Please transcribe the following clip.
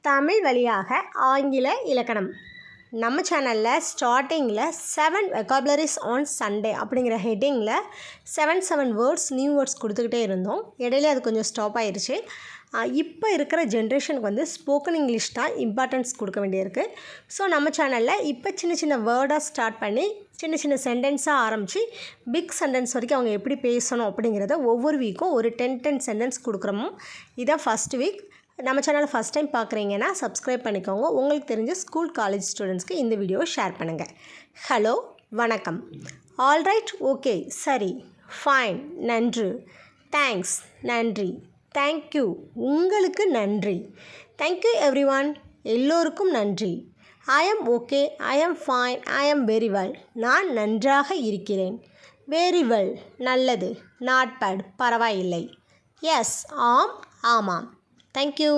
தமிழ் வழியாக ஆங்கில இலக்கணம். நம்ம சேனலில் ஸ்டார்டிங்கில் 7 வெக்காபுலரிஸ் ஆன் சண்டே அப்படிங்கிற ஹெட்டிங்கில் 7 வேர்ட்ஸ் நியூ வேர்ட்ஸ் கொடுத்துக்கிட்டே இருந்தோம். இடையில அது கொஞ்சம் ஸ்டாப் ஆயிடுச்சு. இப்போ இருக்கிற ஜென்ரேஷனுக்கு வந்து ஸ்போக்கன் இங்கிலீஷ் தான் இம்பார்ட்டன்ஸ் கொடுக்க வேண்டியிருக்கு. ஸோ நம்ம சேனலில் இப்போ சின்ன சின்ன வேர்டாக ஸ்டார்ட் பண்ணி சின்ன சின்ன சென்டென்ஸாக ஆரம்பித்து பிக் சென்டென்ஸ் வரைக்கும் அவங்க எப்படி பேசணும் அப்படிங்கிறத ஒவ்வொரு வீக்கும் ஒரு 10 சென்டென்ஸ் கொடுக்குறோமோ. இதான் ஃபஸ்ட் வீக். நம்ம சேனலை ஃபஸ்ட் டைம் பார்க்குறீங்கன்னா சப்ஸ்கிரைப் பண்ணிக்கோங்க. உங்களுக்கு தெரிஞ்ச ஸ்கூல் காலேஜ் ஸ்டூடெண்ட்ஸ்க்கு இந்த வீடியோவை ஷேர் பண்ணுங்கள். ஹலோ, வணக்கம். ஆல்ரைட், ஓகே, சரி, ஃபைன், நன்று, தேங்க்ஸ், நன்றி, தேங்க்யூ, உங்களுக்கு நன்றி, தேங்க்யூ எவ்ரிஒன், எல்லோருக்கும் நன்றி, I am okay, I am fine, I am very well, நான் நன்றாக இருக்கிறேன், வெரி வெல், நல்லது, நாட் பேட், பரவாயில்லை, எஸ், ஆம், ஆமாம். Thank you.